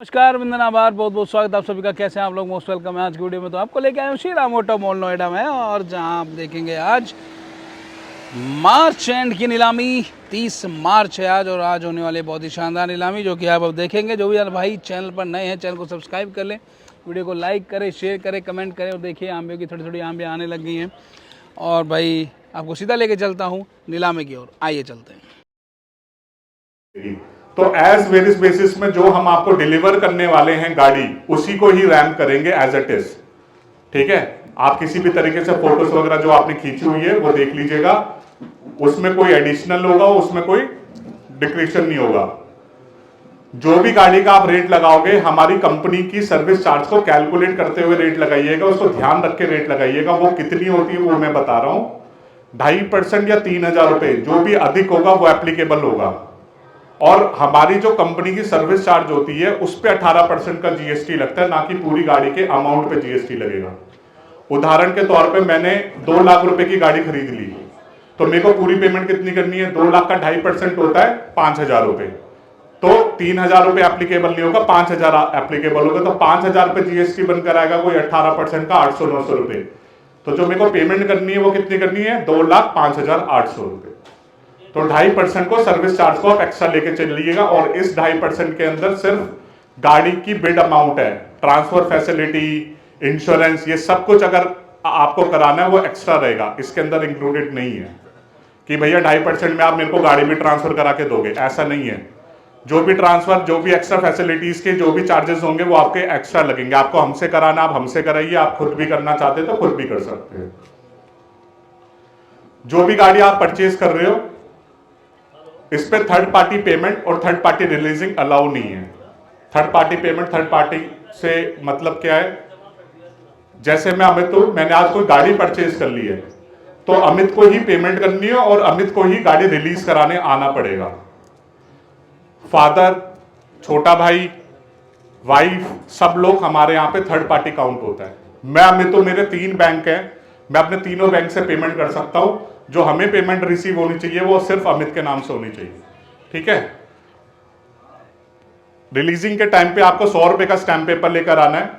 नमस्कार, वंदन, आभार, बहुत बहुत स्वागत आप सभी का। कैसे हैं आप लोग? मोस्ट वेलकम है। आज की वीडियो में तो आपको लेके आया हूँ श्री राम ऑटो मॉल नोएडा में, और जहां आप देखेंगे आज मार्च एंड की नीलामी 30 मार्च है आज, और आज होने वाली बहुत ही शानदार नीलामी जो कि आप अब देखेंगे। जो भी यार भाई चैनल पर नए हैं, चैनल को सब्सक्राइब कर लें, वीडियो को लाइक करें, शेयर करें, कमेंट करें। और देखिए आंबियों की थोड़ी थोड़ी आंबियाँ आने लग गई हैं, और भाई आपको सीधा लेके चलता हूँ नीलामी की ओर। आइए चलते हैं। तो एज वेरियस बेसिस में जो हम आपको डिलीवर करने वाले हैं गाड़ी, उसी को ही रैम करेंगे एज इट इज। ठीक है, आप किसी भी तरीके से फोटोज वगैरह जो आपने खींची हुई है वो देख लीजिएगा, उसमें कोई एडिशनल होगा, उसमें कोई डिक्रीशन नहीं होगा। जो भी गाड़ी का आप रेट लगाओगे, हमारी कंपनी की सर्विस चार्ज को कैलकुलेट करते हुए रेट लगाइएगा, उसको ध्यान रख के रेट लगाइएगा। वो कितनी होती है वो मैं बता रहा हूं, 2.5% या 3,000 रुपए, जो भी अधिक होगा वो एप्लीकेबल होगा। और हमारी जो कंपनी की सर्विस चार्ज होती है उस पे 18% का जीएसटी लगता है, ना कि पूरी गाड़ी के अमाउंट पे जीएसटी लगेगा। उदाहरण के तौर पे मैंने 2 लाख रुपए की गाड़ी खरीद ली, तो मेरे को पूरी पेमेंट कितनी करनी है? 2 लाख का 2.5% होता है 5,000 रुपए, तो 3,000 रुपए एप्लीकेबल नहीं होगा, 5,000 एप्लीकेबल होगा। तो 5,000 पे जीएसटी बनकर आएगा कोई 18% का 800-900 रुपए। तो जो मेरे को पेमेंट करनी है वो कितनी करनी है? 2,05,800 रुपए। तो 2.5% को सर्विस चार्ज को आप एक्स्ट्रा लेके चलिएगा। और इस 2.5% के अंदर सिर्फ गाड़ी की बिड अमाउंट है, ट्रांसफर फैसिलिटी, इंश्योरेंस, ये सब कुछ अगर आपको कराना है वो एक्स्ट्रा रहेगा, इसके अंदर इंक्लूडेड नहीं है कि भैया 2.5% में आप मेरे को गाड़ी भी ट्रांसफर करा के दोगे, ऐसा नहीं है। जो भी ट्रांसफर, जो भी एक्स्ट्रा फैसिलिटीज के जो भी चार्जेस होंगे वो आपके एक्स्ट्रा लगेंगे। आपको हमसे कराना, आप हमसे कराइए, आप खुद भी करना चाहते तो खुद भी कर सकते हैं। जो भी गाड़ी आप परचेज कर रहे हो, इस पे थर्ड पार्टी पेमेंट और थर्ड पार्टी रिलीजिंग अलाउ नहीं है। Third party payment, third party से मतलब क्या है? जैसे मैं अमित हूं, मैंने आज कोई गाड़ी परचेज कर ली है, तो अमित को ही पेमेंट करनी है और अमित को ही गाड़ी रिलीज कराने आना पड़ेगा। फादर, छोटा भाई, वाइफ, सब लोग हमारे यहां पे थर्ड पार्टी काउंट होता है। मैं अमित हूं, मेरे 3 बैंक हैं, मैं अपने तीनों बैंक से पेमेंट कर सकता हूं। जो हमें पेमेंट रिसीव होनी चाहिए वो सिर्फ अमित के नाम से होनी चाहिए। ठीक है। रिलीजिंग के टाइम पे आपको 100 रुपए का स्टैंप पेपर लेकर आना है,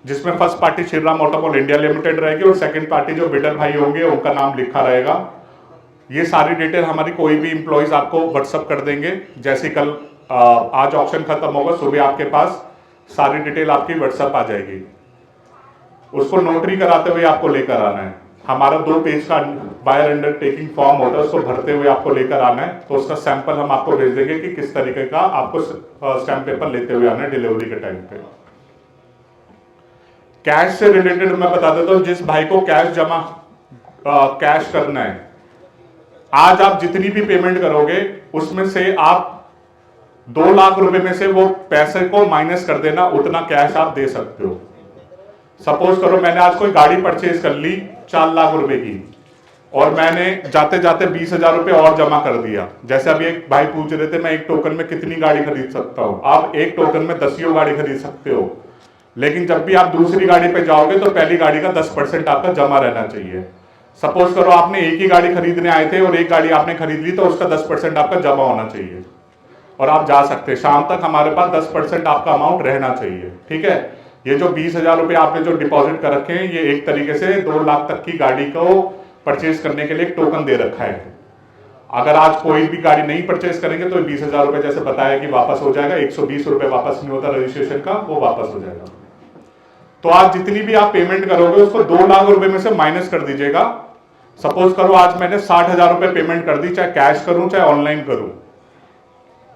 जिसमें first party Shri Ram auto mall India limited रहेगी और सेकंड पार्टी जो बिडर भाई होंगे उनका नाम लिखा रहेगा। ये सारी डिटेल हमारी कोई भी इंप्लॉइज आपको व्हाट्सअप कर देंगे। जैसे कल आज ऑप्शन खत्म होगा, सुबह आपके पास सारी डिटेल आपकी व्हाट्सअप आ जाएगी। उसको नोटरी कराते हुए आपको लेकर आना है। हमारा 2 पेज का बायर अंडरटेकिंग फॉर्म होता है, उसको भरते हुए आपको लेकर आना है। तो उसका सैंपल हम आपको भेज देंगे कि किस तरीके का आपको स्टैम्प पेपर लेते हुए आना है डिलीवरी के टाइम पे। कैश से रिलेटेड मैं बता देता हूं, जिस भाई को कैश करना है, आज आप जितनी भी पेमेंट करोगे उसमें से आप 2 लाख रुपए में से वो पैसे को माइनस कर देना, उतना कैश आप दे सकते हो। सपोज करो मैंने आज कोई गाड़ी परचेज कर ली 4 लाख रुपए की, और मैंने जाते जाते 20,000 रुपए और जमा कर दिया। जैसे अभी एक भाई पूछ रहे थे मैं एक टोकन में कितनी गाड़ी खरीद सकता हूं? आप एक टोकन में 10 गाड़ी खरीद सकते हो, लेकिन जब भी आप दूसरी गाड़ी पे जाओगे तो पहली गाड़ी का 10% आपका जमा रहना चाहिए। सपोज करो आपने एक ही गाड़ी खरीदने आए थे और एक गाड़ी आपने खरीद ली, तो उसका 10% आपका जमा होना चाहिए और आप जा सकते हैं। शाम तक हमारे पास 10% आपका अमाउंट रहना चाहिए। ठीक है। ये जो 20,000 रुपए आपने जो डिपॉजिट कर रखे हैं, ये एक तरीके से 2 लाख तक की गाड़ी को परचेज करने के लिए एक टोकन दे रखा है। अगर आज कोई भी गाड़ी नहीं परचेज करेंगे तो 20,000 रुपए जैसे बताया कि वापस हो जाएगा। 120 रुपए वापस नहीं होता रजिस्ट्रेशन का, वो वापस हो जाएगा। तो आज जितनी भी आप पेमेंट करोगे उसको 2 लाख रुपए में से माइनस कर दीजिएगा। सपोज करो आज मैंने 60,000 रुपए पेमेंट कर दी, चाहे कैश करूं चाहे ऑनलाइन करूं,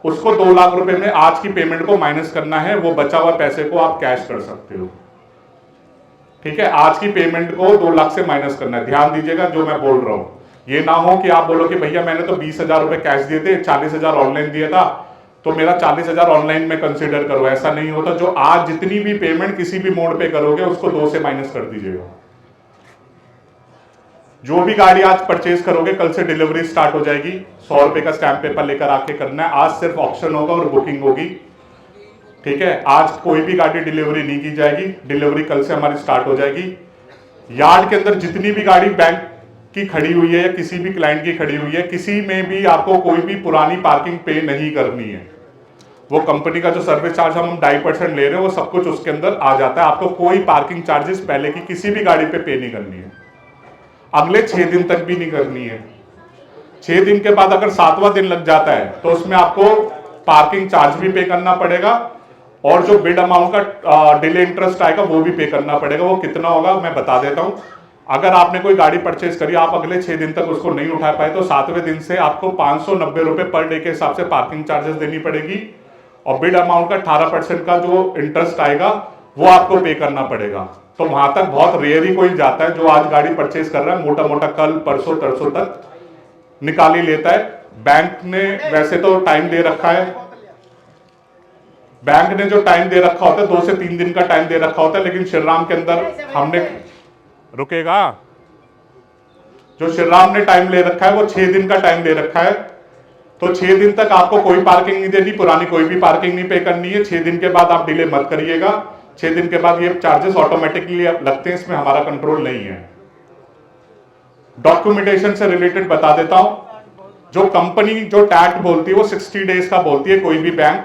उसको 2 लाख रुपए में आज की पेमेंट को माइनस करना है। वो बचा हुआ पैसे को आप कैश कर सकते हो। ठीक है। आज की पेमेंट को 2 लाख से माइनस करना है। ध्यान दीजिएगा जो मैं बोल रहा हूं, ये ना हो कि आप बोलो कि भैया मैंने तो 20,000 रुपए कैश दिए थे, 40,000 ऑनलाइन दिया था, तो मेरा 40,000 ऑनलाइन में कंसीडर करो। ऐसा नहीं होता। जो आज जितनी भी पेमेंट किसी भी मोड पे करोगे उसको 2 से माइनस कर दीजिएगा। जो भी गाड़ी आज परचेज करोगे कल से डिलीवरी स्टार्ट हो जाएगी। 100 रुपए का स्टैंप पेपर लेकर आके करना है। आज सिर्फ ऑप्शन होगा और बुकिंग होगी। ठीक है। आज कोई भी गाड़ी डिलीवरी नहीं की जाएगी, डिलीवरी कल से हमारी स्टार्ट हो जाएगी। यार्ड के अंदर जितनी भी गाड़ी बैंक की खड़ी हुई है या किसी भी क्लाइंट की खड़ी हुई है, किसी में भी आपको कोई भी पुरानी पार्किंग पे नहीं करनी है। वो कंपनी का जो सर्विस चार्ज हम 2.5% ले रहे हैं वो सब कुछ उसके अंदर आ जाता है। आपको कोई पार्किंग चार्जेस पहले की किसी भी गाड़ी पे नहीं करनी है, अगले 6 दिन तक भी नहीं करनी है। 6 दिन के बाद अगर 7वां दिन लग जाता है तो उसमें आपको पार्किंग चार्ज भी पे करना पड़ेगा और जो बिड अमाउंट का डिले इंटरेस्ट आएगा वो भी पे करना पड़ेगा। वो कितना होगा मैं बता देता हूं। अगर आपने कोई गाड़ी परचेज करी, आप अगले 6 दिन तक उसको नहीं उठा पाए तो 7वें दिन से आपको 590 रुपए पर डे के हिसाब से पार्किंग चार्जेस देनी पड़ेगी और बिड अमाउंट का 18% का जो इंटरेस्ट आएगा वो आपको पे करना पड़ेगा। तो वहां तक बहुत रेयर ही कोई जाता है जो आज गाड़ी परचेज कर रहा है, मोटा मोटा कल परसों तरसों तक निकाल ही लेता है। बैंक ने वैसे तो टाइम दे रखा है, बैंक ने जो टाइम दे रखा होता है 2 से 3 दिन का टाइम दे रखा होता है, लेकिन श्रीराम के अंदर हमने रुकेगा, जो श्रीराम ने टाइम ले रखा है वो 6 दिन का टाइम दे रखा है। तो 6 दिन तक आपको कोई पार्किंग नहीं देनी, पुरानी कोई भी पार्किंग नहीं पे करनी है। 6 दिन के बाद आप डिले मत करिएगा, 6 दिन के बाद ये चार्जेस ऑटोमेटिकली लगते हैं, इसमें हमारा कंट्रोल नहीं है। डॉक्यूमेंटेशन से रिलेटेड बता देता हूं, जो कंपनी जो टैक्ट बोलती है वो 60 डेज का बोलती है कोई भी बैंक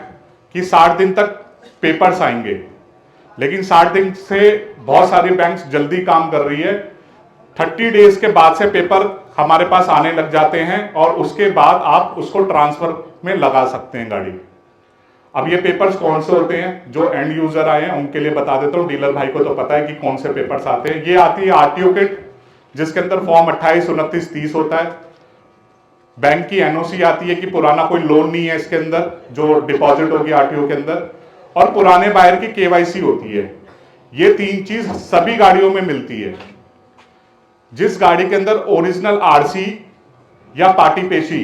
कि 60 दिन तक पेपर्स आएंगे, लेकिन 60 दिन से बहुत सारी बैंक्स जल्दी काम कर रही है। 30 डेज के बाद से पेपर हमारे पास आने लग जाते हैं और उसके बाद आप उसको ट्रांसफर में लगा सकते हैं गाड़ी। अब ये पेपर्स कौन से होते हैं, जो एंड यूजर आए हैं उनके लिए बता देता हूं, डीलर भाई को तो पता है कि कौन से पेपर्स आते हैं। ये आती है आरटीओ किट, जिसके अंदर फॉर्म 28, 29, 30 होता है। बैंक की एनओसी आती है कि पुराना कोई लोन नहीं है इसके अंदर जो डिपॉजिट होगी आरटीओ के अंदर, और पुराने बायर की केवाईसी होती है। ये 3 चीज सभी गाड़ियों में मिलती है। जिस गाड़ी के अंदर ओरिजिनल आरसी या पार्टी पेशी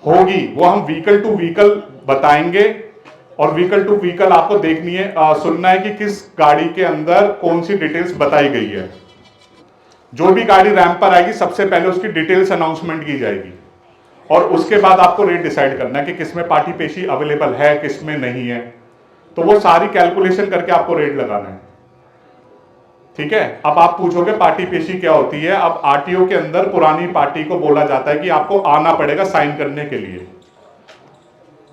होगी वो हम व्हीकल टू व्हीकल बताएंगे, और व्हीकल टू व्हीकल आपको देखनी है, सुनना है कि किस गाड़ी के अंदर कौन सी डिटेल्स बताई गई है। जो भी गाड़ी रैंप पर आएगी सबसे पहले उसकी डिटेल्स अनाउंसमेंट की जाएगी और उसके बाद आपको रेट डिसाइड करना है कि किसमें पार्टी पेशी अवेलेबल है, किसमें नहीं है। तो वो सारी कैलकुलेशन करके आपको रेट लगाना है, ठीक है। अब आप पूछोगे पार्टी पेशी क्या होती है। अब आरटीओ के अंदर पुरानी पार्टी को बोला जाता है कि आपको आना पड़ेगा साइन करने के लिए।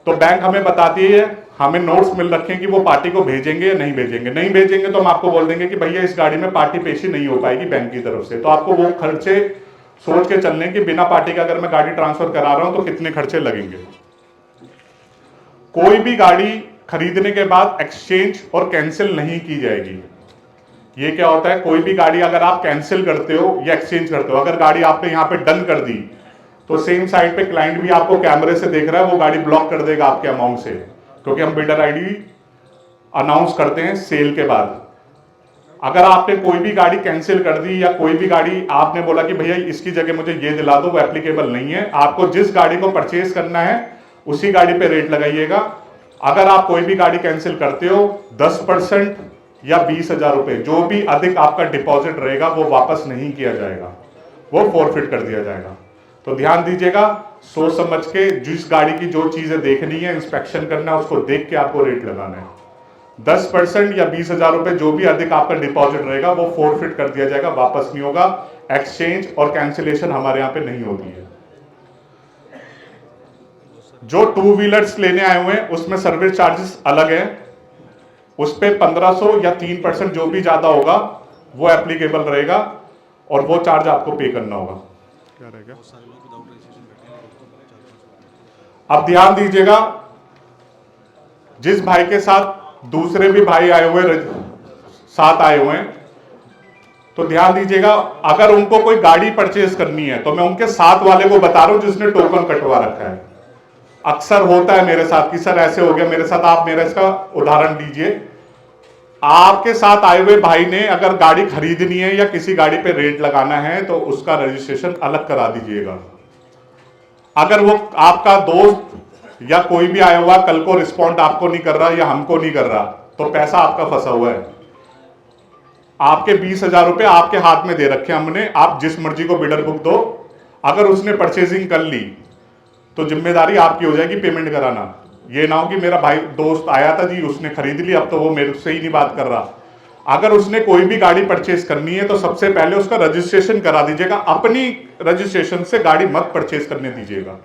तो बैंक हमें बताती है, हमें नोट्स मिल रखे हैं कि वो पार्टी को भेजेंगे या नहीं भेजेंगे। नहीं भेजेंगे तो हम आपको बोल देंगे कि भैया इस गाड़ी में पार्टी पेशी नहीं हो पाएगी बैंक की तरफ से। तो आपको वो खर्चे सोच के चलने कि बिना पार्टी का अगर मैं गाड़ी ट्रांसफर करा रहा हूं तो कितने खर्चे लगेंगे। कोई भी गाड़ी खरीदने के बाद एक्सचेंज और कैंसिल नहीं की जाएगी। ये क्या होता है, कोई भी गाड़ी अगर आप कैंसिल करते हो या एक्सचेंज करते हो, अगर गाड़ी आपने यहां पे डन कर दी तो सेम साइड पे क्लाइंट भी आपको कैमरे से देख रहा है, वो गाड़ी ब्लॉक कर देगा आपके अमाउंट से, क्योंकि हम बिल्डर आईडी अनाउंस करते हैं सेल के बाद। अगर आपने कोई भी गाड़ी कैंसिल कर दी या कोई भी गाड़ी आपने बोला कि भैया इसकी जगह मुझे ये दिला दो, वो एप्लीकेबल नहीं है। आपको जिस गाड़ी को परचेज करना है उसी गाड़ी पे रेट लगाइएगा। अगर आप कोई भी गाड़ी कैंसिल करते हो 10% या 20,000 रुपए, जो भी अधिक आपका डिपॉजिट रहेगा वो वापस नहीं किया जाएगा, वो फॉरफिट कर दिया जाएगा। तो ध्यान दीजिएगा, सोच समझ के जिस गाड़ी की जो चीजें देखनी है, इंस्पेक्शन करना है, उसको देख के आपको रेट लगाना है। 10% या 20,000 रुपए जो भी अधिक आपका डिपॉजिट रहेगा वो फॉरफिट कर दिया जाएगा, वापस नहीं होगा। एक्सचेंज और कैंसिलेशन हमारे यहाँ पे नहीं होती है। जो 2 व्हीलर्स लेने आए हुए हैं उसमें सर्विस चार्जेस अलग है, उस पे 1500 या 3% जो भी ज्यादा होगा वो एप्लीकेबल रहेगा और वो चार्ज आपको पे करना होगा। क्या रहेगा? अब ध्यान दीजिएगा, जिस भाई के साथ दूसरे भी भाई आए हुए साथ आए हुए हैं, तो ध्यान दीजिएगा, अगर उनको कोई गाड़ी परचेज करनी है तो मैं उनके साथ वाले को बता रहा हूं जिसने टोकन कटवा रखा है। अक्सर होता है मेरे साथ कि सर ऐसे हो गया मेरे साथ, आप मेरा इसका उदाहरण दीजिए। आपके साथ आए हुए भाई ने अगर गाड़ी खरीदनी है या किसी गाड़ी पे रेट लगाना है तो उसका रजिस्ट्रेशन अलग करा दीजिएगा। अगर वो आपका दोस्त या कोई भी आया हुआ कल को रिस्पॉन्ड आपको नहीं कर रहा या हमको नहीं कर रहा तो पैसा आपका फंसा हुआ है। आपके 20,000 रुपए आपके हाथ में दे रखे हमने, आप जिस मर्जी को बिल्डर बुक दो। अगर उसने परचेजिंग कर ली तो जिम्मेदारी आपकी हो जाएगी पेमेंट कराना। ये ना हो कि मेरा भाई दोस्त आया था जी उसने खरीद ली, अब तो वो मेरे से ही नहीं बात कर रहा। अगर उसने कोई भी गाड़ी परचेज करनी है तो सबसे पहले उसका रजिस्ट्रेशन करा दीजिएगा। अपनी रजिस्ट्रेशन से गाड़ी मत परचेज करने दीजिएगा,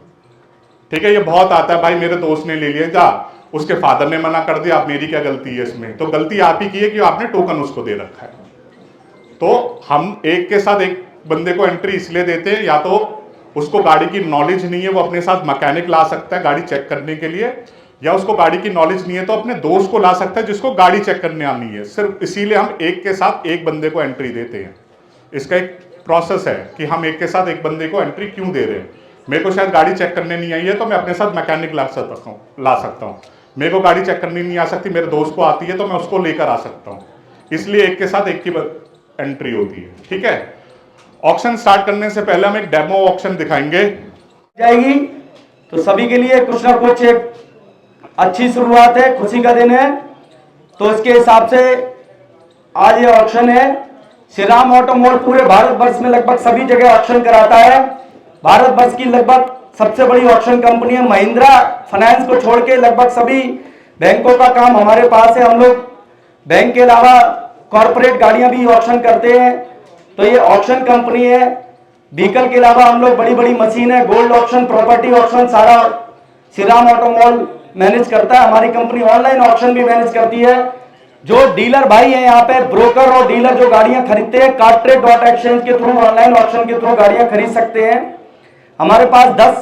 ठीक है, ये बहुत आता है, भाई मेरे दोस्त ने ले लिया, जा उसके फादर ने मना कर दिया, आप मेरी क्या गलती है इसमें? तो गलती आप ही की है कि आपने टोकन उसको दे रखा है। तो हम एक के साथ एक बंदे को एंट्री इसलिए देते हैं, या तो उसको गाड़ी की नॉलेज नहीं है, वो अपने साथ मैकेनिक ला सकता है गाड़ी चेक करने के लिए, या उसको गाड़ी की नॉलेज नहीं है तो अपने दोस्त को ला सकता है जिसको गाड़ी चेक करने आनी है। सिर्फ इसीलिए हम एक के साथ एक बंदे को एंट्री देते हैं। इसका एक प्रोसेस है कि हम एक के साथ एक बंदे को एंट्री क्यों दे रहे हैं। मेरे को शायद गाड़ी चेक करने नहीं आई है तो मैं अपने साथ मैकेनिक ला सकता हूँ। मेरे को गाड़ी चेक करनी नहीं आ सकती, मेरे दोस्त को आती है तो मैं उसको लेकर आ सकता हूँ। इसलिए एक के साथ एक की एंट्री होती है। ठीक है, ऑक्शन स्टार्ट करने से पहले हम एक डेमो ऑक्शन दिखाएंगे जाएगी, तो सभी के लिए कुछ ना कुछ एक अच्छी शुरुआत है, खुशी का दिन है। तो इसके हिसाब से आज ये ऑक्शन है। श्री राम ऑटो मॉल पूरे भारतवर्ष में लगभग सभी जगह ऑक्शन कराता है। भारतवर्ष की लगभग सबसे बड़ी ऑक्शन कंपनी है। महिंद्रा फाइनेंस को छोड़ के लगभग सभी बैंकों का काम हमारे पास है। हम लोग बैंक के अलावा कॉर्पोरेट गाड़ियां भी ऑक्शन करते हैं। तो ये ऑक्शन कंपनी है। व्हीकल के अलावा हम लोग बड़ी बड़ी मशीन है, गोल्ड ऑक्शन, प्रॉपर्टी ऑक्शन, सारा Shri Ram auto mall manage करता है। हमारी कंपनी ऑनलाइन ऑक्शन भी मैनेज करती है। जो डीलर भाई हैं यहाँ पे, ब्रोकर और डीलर जो गाड़ियां खरीदते हैं, cartrade.exchange के थ्रू, ऑनलाइन ऑक्शन के थ्रू गाड़ियां खरीद सकते हैं। हमारे पास 10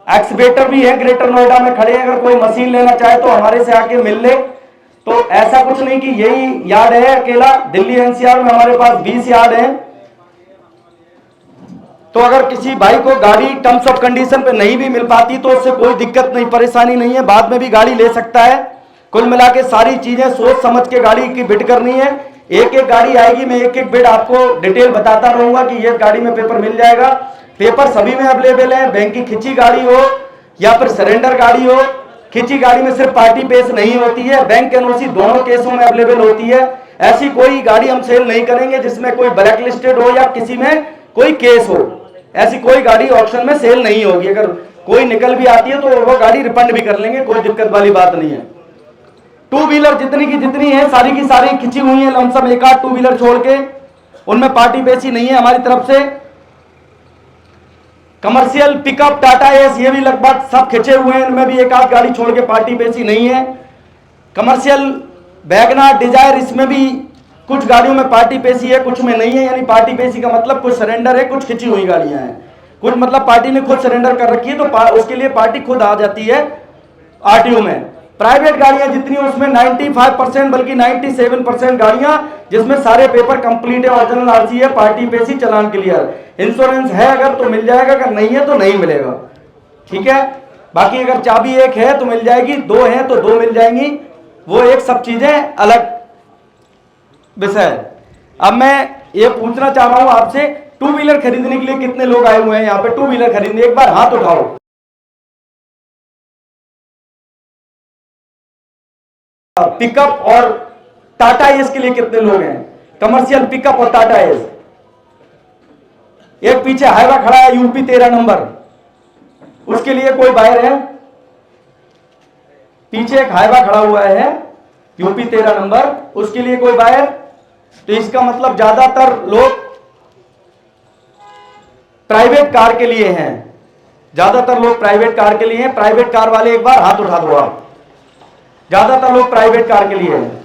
एक्सवेटर भी है, ग्रेटर नोएडा में खड़े हैं। अगर कोई मशीन लेना चाहे तो हमारे से आके मिल ले। तो ऐसा कुछ नहीं कि यही यार्ड है अकेला, दिल्ली एनसीआर में हमारे पास 20 यार्ड है। तो अगर किसी भाई को गाड़ी टर्म्स ऑफ कंडीशन पे नहीं भी मिल पाती तो उससे कोई दिक्कत नहीं, परेशानी नहीं है, बाद में भी गाड़ी ले सकता है। कुल मिला के सारी चीजें सोच समझ के गाड़ी की बिड करनी है। एक एक गाड़ी आएगी, मैं एक एक बिड आपको डिटेल बताता रहूंगा कि ये गाड़ी में पेपर मिल जाएगा। पेपर सभी में अवेलेबल है। बैंक की खिंची गाड़ी हो या फिर सरेंडर गाड़ी हो, खिंची गाड़ी में सिर्फ पार्टी पेश नहीं होती है, बैंक एनओसी दोनों केसों में अवेलेबल होती है। ऐसी कोई गाड़ी हम सेल नहीं करेंगे जिसमें कोई ब्लैक लिस्टेड हो या किसी में कोई केस हो। ऐसी कोई गाड़ी ऑक्शन में सेल नहीं होगी। अगर कोई निकल भी आती है तो वो गाड़ी रिफंड भी कर लेंगे, कोई दिक्कत वाली बात नहीं है। टू व्हीलर जितनी की जितनी है सारी की सारी खिंची हुई है। लमसम एक आध टू व्हीलर छोड़ के उनमें पार्टी पेशी नहीं है हमारी तरफ से। कमर्शियल पिकअप, टाटा एस, ये भी लगभग सब खिंचे हुए हैं, इनमें भी एक आध गाड़ी छोड़ के पार्टी पेशी नहीं है। कमर्शियल वैगनर, डिजायर, इसमें भी कुछ गाड़ियों में पार्टी पेशी है, कुछ में नहीं है। यानी पार्टी पेशी का मतलब कुछ सरेंडर है, कुछ खिंची हुई गाड़ियां हैं, कुछ मतलब पार्टी ने खुद सरेंडर कर रखी है तो उसके लिए पार्टी खुद आ जाती है आरटीओ में। प्राइवेट गाड़ियां जितनी उसमें 95% बल्कि 97% गाड़ियां जिसमें सारे पेपर कंप्लीट है, ओरिजिनल आरसी है, पार्टी पेशी, चालान क्लियर, इंश्योरेंस है अगर तो मिल जाएगा, अगर नहीं है तो नहीं मिलेगा। ठीक है, बाकी अगर चाबी एक है तो मिल जाएगी, 2 है तो 2 मिल जाएंगी, वो एक सब चीजें अलग विषय है। अब मैं ये पूछना चाह रहा हूं आपसे, टू व्हीलर खरीदने के लिए कितने लोग आए हुए हैं यहाँ पे? टू व्हीलर खरीदने एक बार हाथ उठाओ। पिकअप और टाटा एस के लिए कितने लोग हैं? कमर्शियल पिकअप और टाटा एस। एक पीछे हाईवा खड़ा है यूपी 13 नंबर, उसके लिए कोई बायर है? पीछे एक हाईवा खड़ा हुआ है यूपी 13 नंबर, उसके लिए कोई बायर? तो इसका मतलब ज्यादातर लोग प्राइवेट कार के लिए हैं, ज्यादातर लोग प्राइवेट कार के लिए हैं। प्राइवेट कार वाले एक बार हाथ उठा दो आप। ज्यादातर लोग प्राइवेट कार के लिए हैं।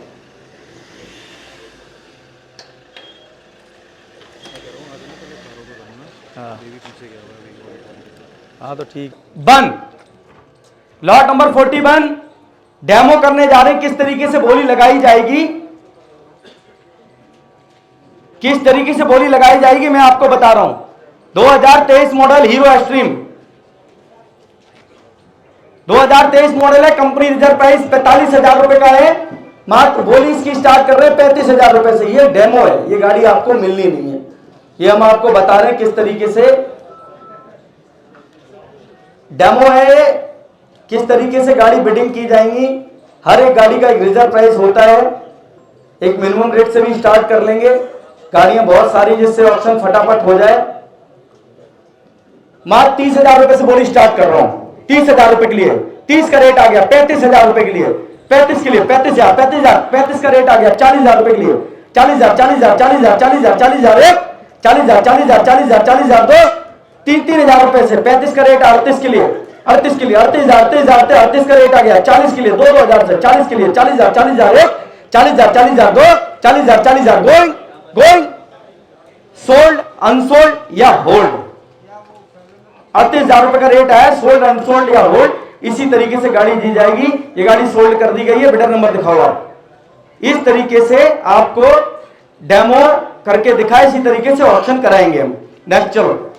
हाँ तो ठीक। बन लॉट नंबर 41 डेमो करने जा रहे हैं। किस तरीके से बोली लगाई जाएगी, किस तरीके से बोली लगाई जाएगी मैं आपको बता रहा हूं। 2023 मॉडल हीरो एक्सट्रीम, 2023 मॉडल है। कंपनी रिजर्व प्राइस 45,000 रुपए का है। मात्र बोली इसकी स्टार्ट कर रहे हैं 35,000 रुपए से। ये डेमो है, ये गाड़ी आपको मिलनी नहीं है। ये हम आपको बता रहे हैं किस तरीके से डेमो है, किस तरीके से गाड़ी बिडिंग की जाएंगी। हर एक गाड़ी का एक रिजर्व प्राइस होता है। एक मिनिमम रेट से भी स्टार्ट कर लेंगे। गाड़ियां बहुत सारी जिससे ऑप्शन फटाफट हो जाए। मात्र 30,000 रुपए से बोली स्टार्ट कर रहा हूं। 30,000 रुपए के लिए 30 का रेट आ गया। 35,000 रुपए के लिए 35 के लिए 35,000 35 का रेट आ गया। 40,000 रुपए के लिए 40,000 40,000 40,000 40,000 40,000 एक 40,000 40,000 40,000 40,000 दो 3,000 रुपए से 35 का रेट 38 के लिए 38 के लिए 38,000 का रेट आ गया। 40 के लिए 2,000 से 40 के लिए 40,000 40,000 एक 40,000 40,000 दो 40,000 40,000 गोइंग गोइंग सोल्ड अनसोल्ड या होल्ड। 38,000 रुपए का रेट आया, सोल्ड अनसोल्ड या होल्ड, इसी तरीके से गाड़ी दी जाएगी। ये गाड़ी सोल्ड कर दी गई है, बिडर नंबर दिखाओ आप। इस तरीके से आपको डेमो करके दिखाए, इसी तरीके से ऑप्शन कराएंगे हम। नेक्स्ट चलो।